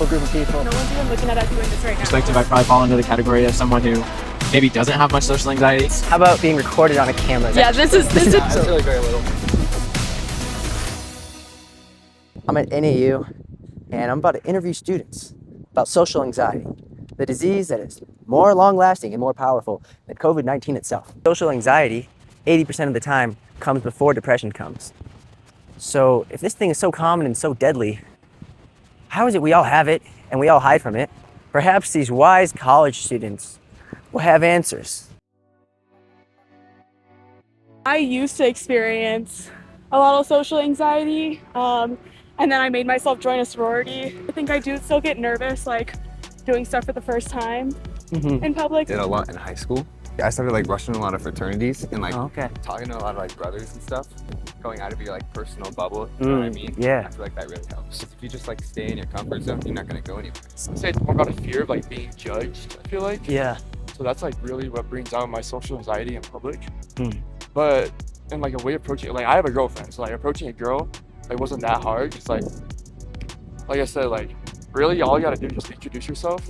beautiful group of people. No one's even looking at us doing this right now. Perspective, I'd probably fall into the category of someone who maybe doesn't have much social anxiety. How about being recorded on a camera? Yeah, this is. I feel like very little. I'm at NAU, and I'm about to interview students about social anxiety, the disease that is more long-lasting and more powerful than COVID-19 itself. Social anxiety, 80% of the time, comes before depression comes. So if this thing is so common and so deadly, how is it we all have it and we all hide from it? Perhaps these wise college students will have answers. I used to experience a lot of social anxiety, and then I made myself join a sorority. I think I do still get nervous, like doing stuff for the first time in public. Did a lot in high school. I started like rushing a lot of fraternities and like Okay. talking to a lot of like brothers and stuff, going out of your like personal bubble. You know what I mean? Yeah. I feel like that really helps. If you just like stay in your comfort zone, you're not gonna go anywhere. I'd say it's more about a fear of like being judged, I feel like. Yeah. So that's like really what brings down my social anxiety in public. But in like a way of approaching it, like I have a girlfriend, so like approaching a girl like wasn't that hard. It's like I said, like really all you gotta do is just introduce yourself,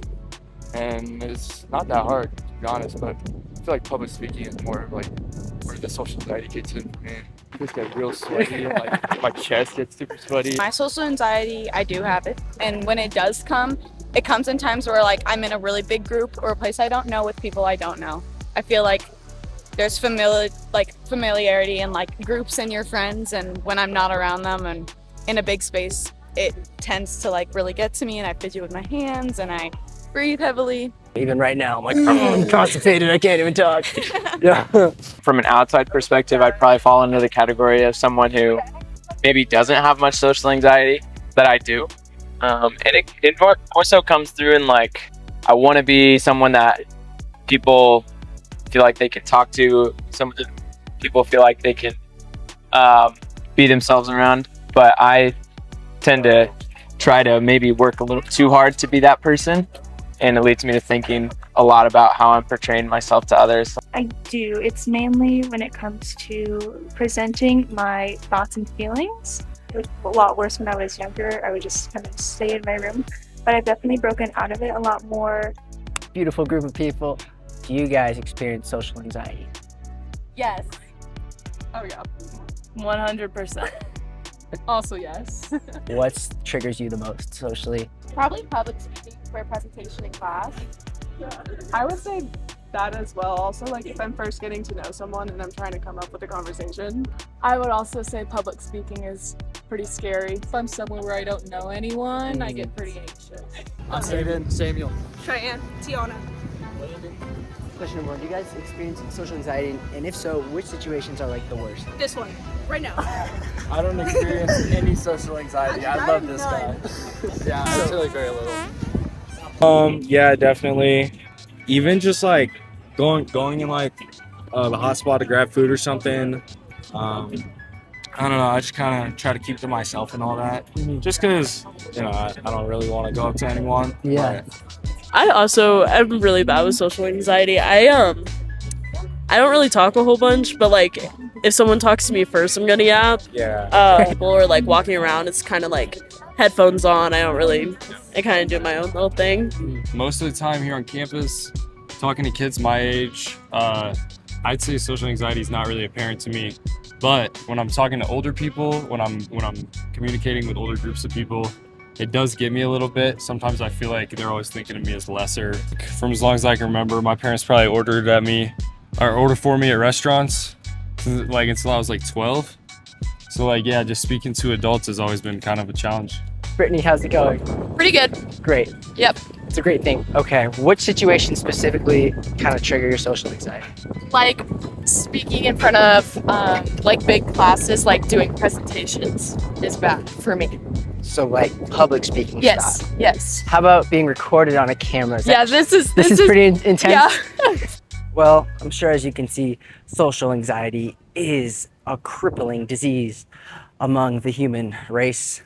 and it's not that hard to be honest. But I feel like public speaking is more of like where the social anxiety kicks in. Man, I just get real sweaty, like my chest gets super sweaty. My social anxiety, I do have it, and when it does come, it comes in times where like I'm in a really big group or a place I don't know with people I don't know. I feel like there's familiarity and like groups and your friends, and when I'm not around them and in a big space, it tends to like really get to me, and I fidget with my hands and I breathe heavily. Even right now, I'm like, I'm constipated, I can't even talk. Yeah. From an outside perspective, I'd probably fall into the category of someone who maybe doesn't have much social anxiety that I do. And it more so comes through in like, I want to be someone that people feel like they can talk to, some people feel like they can be themselves around, but I tend to try to maybe work a little too hard to be that person, and it leads me to thinking a lot about how I'm portraying myself to others. I do. It's mainly when it comes to presenting my thoughts and feelings. It was a lot worse when I was younger. I would just kind of stay in my room, but I've definitely broken out of it a lot more. Beautiful group of people. Do you guys experience social anxiety? Yes. Oh yeah, 100%. Also yes. What triggers you the most socially? Probably public speaking for a presentation in class. I would say that as well. Also, like if I'm first getting to know someone and I'm trying to come up with a conversation. I would also say public speaking is pretty scary. If I'm somewhere where I don't know anyone, I get pretty anxious. I'm Samuel. Cheyenne, Tiana. Question number 1, do you guys experience social anxiety? And if so, which situations are like the worst? This one, right now. I don't experience any social anxiety. I love this guy. Yeah, I feel like very little. Yeah, definitely. Even just like going in like the hot spot to grab food or something. I don't know. I just kind of try to keep to myself and all that. Just because, I don't really want to go up to anyone. Yeah. I'm really bad with social anxiety. I don't really talk a whole bunch, but like if someone talks to me first, I'm gonna yap. Yeah. People are like walking around, it's kind of like headphones on. I kind of do my own little thing. Most of the time here on campus, talking to kids my age, I'd say social anxiety is not really apparent to me. But when I'm talking to older people, when I'm communicating with older groups of people, it does get me a little bit. Sometimes I feel like they're always thinking of me as lesser. From as long as I can remember, my parents probably ordered for me at restaurants, like until I was like 12. So like, yeah, just speaking to adults has always been kind of a challenge. Brittany, how's it going? Pretty good. Great. Yep. It's a great thing. Okay, which situation specifically kind of trigger your social anxiety? Like speaking in front of like big classes, like doing presentations is bad for me. So like public speaking Yes. stuff. Yes. How about being recorded on a camera? Yeah. This is pretty intense. Yeah. Well, I'm sure as you can see, social anxiety is a crippling disease among the human race.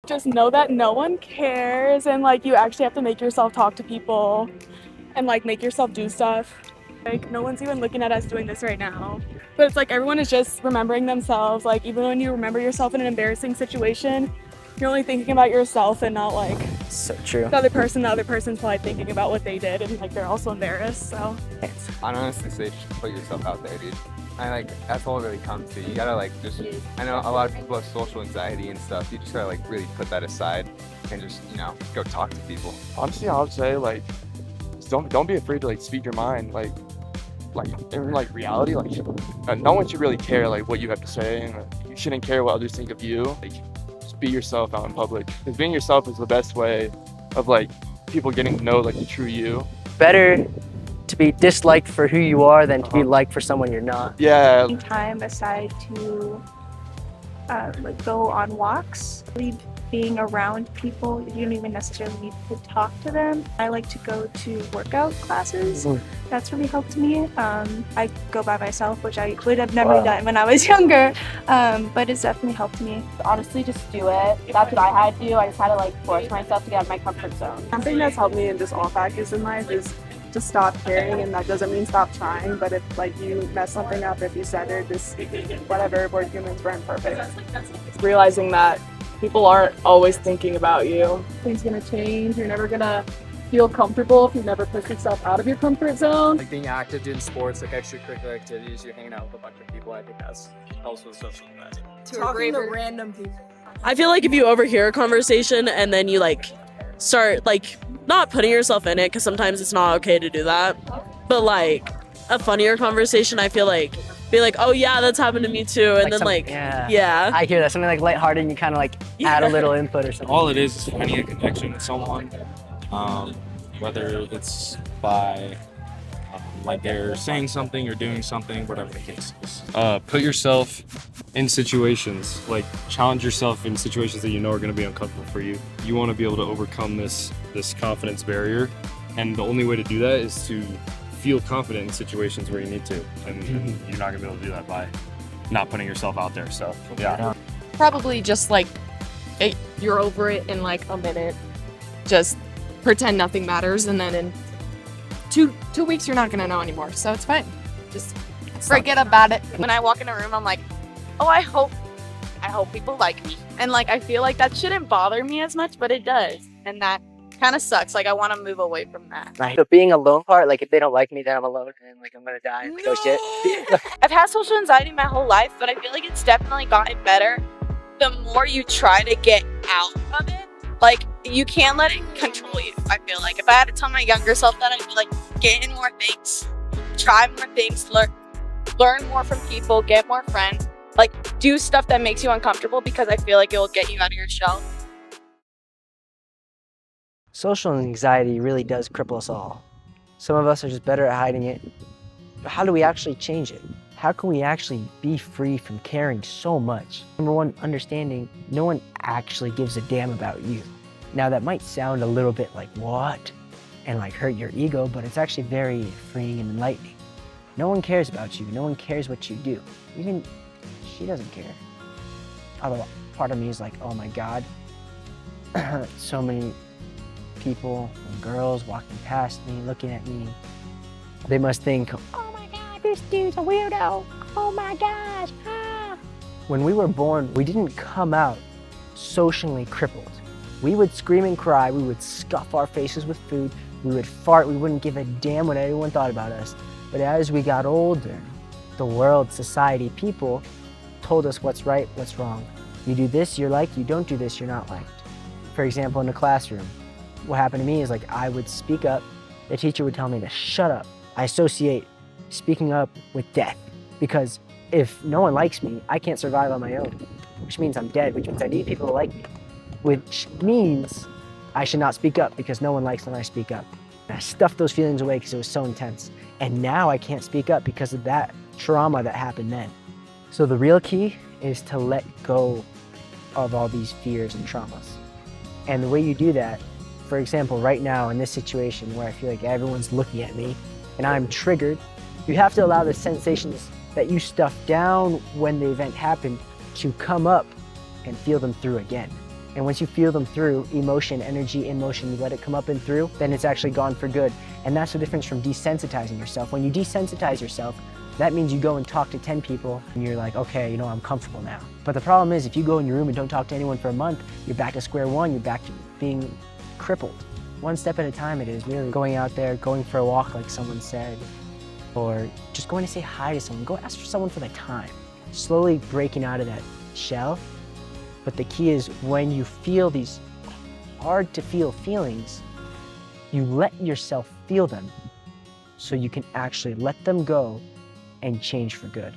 Just know that no one cares, and like you actually have to make yourself talk to people and like make yourself do stuff. Like no one's even looking at us doing this right now. But it's like everyone is just remembering themselves. Like even when you remember yourself in an embarrassing situation, You're only thinking about yourself and not like So true. the other person. The other person's probably thinking about what they did and like they're also embarrassed. So I'd honestly say just put yourself out there, dude. And like that's all it really comes to. You gotta like just. I know a lot of people have social anxiety and stuff. You just gotta like really put that aside and just go talk to people. Honestly, I would say like just don't be afraid to like speak your mind. Like in like reality, like no one should really care like what you have to say, and you shouldn't care what others think of you. Like just be yourself out in public. Because being yourself is the best way of like people getting to know like the true you. Better to be disliked for who you are than to be liked for someone you're not. Yeah. Time aside to like go on walks. Really being around people, you don't even necessarily need to talk to them. I like to go to workout classes. That's really helped me. I go by myself, which I would have never done when I was younger, but it's definitely helped me. Honestly, just do it. That's what I had to do. I just had to like force myself to get out of my comfort zone. something that's helped me in just all factors in life is to stop caring, and that doesn't mean stop trying. But if like you mess something up, if you stutter, just whatever. We're humans, we're imperfect. Realizing that people aren't always thinking about you. Things gonna change. You're never gonna feel comfortable if you never push yourself out of your comfort zone. Like being active, doing sports, like extracurricular activities, you're hanging out with a bunch of people. I think that's helps with social anxiety. Talking to random people. I feel like if you overhear a conversation and then you like start like not putting yourself in it, because sometimes it's not okay to do that, but like a funnier conversation, I feel like be like, oh yeah, that's happened to me too, and then yeah, I hear that, something like lighthearted, and you kind of like add a little input or something. All it is finding a connection with someone, whether it's by like they're saying something or doing something, whatever the case is. Put yourself in situations, like challenge yourself in situations that you know are going to be uncomfortable for you. You want to be able to overcome this confidence barrier, and the only way to do that is to feel confident in situations where you need to, and you're not gonna be able to do that by not putting yourself out there. So yeah. Probably just like you're over it in like a minute. Just pretend nothing matters, and then in two weeks you're not gonna know anymore. So it's fine. Just forget about it. When I walk in a room, I'm like, oh, I hope people like me, and like I feel like that shouldn't bother me as much, but it does, and that kind of sucks. Like I want to move away from that. Right. The being alone part, like if they don't like me, then I'm alone and like I'm gonna die. No. Oh shit. I've had social anxiety my whole life, but I feel like it's definitely gotten better the more you try to get out of it. Like you can't let it control you. I feel like if I had to tell my younger self that, I'd be like, get in more things, try more things, learn more from people, get more friends, like do stuff that makes you uncomfortable, because I feel like it will get you out of your shell. Social anxiety really does cripple us all. Some of us are just better at hiding it. But how do we actually change it? How can we actually be free from caring so much? Number one, understanding no one actually gives a damn about you. Now that might sound a little bit like what? And like hurt your ego, but it's actually very freeing and enlightening. No one cares about you. No one cares what you do. Even she doesn't care. Although part of me is like, oh my God, so many people and girls walking past me, looking at me. They must think, oh my God, this dude's a weirdo. Oh my gosh, ah. When we were born, we didn't come out socially crippled. We would scream and cry, we would scuff our faces with food, we would fart, we wouldn't give a damn what anyone thought about us. But as we got older, the world, society, people told us what's right, what's wrong. You do this, you're liked. You don't do this, you're not liked. For example, in the classroom, what happened to me is like I would speak up, the teacher would tell me to shut up. I associate speaking up with death, because if no one likes me, I can't survive on my own, which means I'm dead, which means I need people to like me, which means I should not speak up because no one likes when I speak up. And I stuffed those feelings away because it was so intense. And now I can't speak up because of that trauma that happened then. So the real key is to let go of all these fears and traumas. And the way you do that, for example, right now in this situation where I feel like everyone's looking at me and I'm triggered, you have to allow the sensations that you stuffed down when the event happened to come up and feel them through again. And once you feel them through, emotion, energy, in motion, you let it come up and through, then it's actually gone for good. And that's the difference from desensitizing yourself. When you desensitize yourself, That means you go and talk to 10 people and you're like, okay, you know, I'm comfortable now. But the problem is if you go in your room and don't talk to anyone for a month, you're back to square one, you're back to being crippled. One step at a time it is, really. Going out there, going for a walk like someone said, or just going to say hi to someone. Go ask for someone for the time. Slowly breaking out of that shell. But the key is when you feel these hard to feel feelings, you let yourself feel them so you can actually let them go and change for good.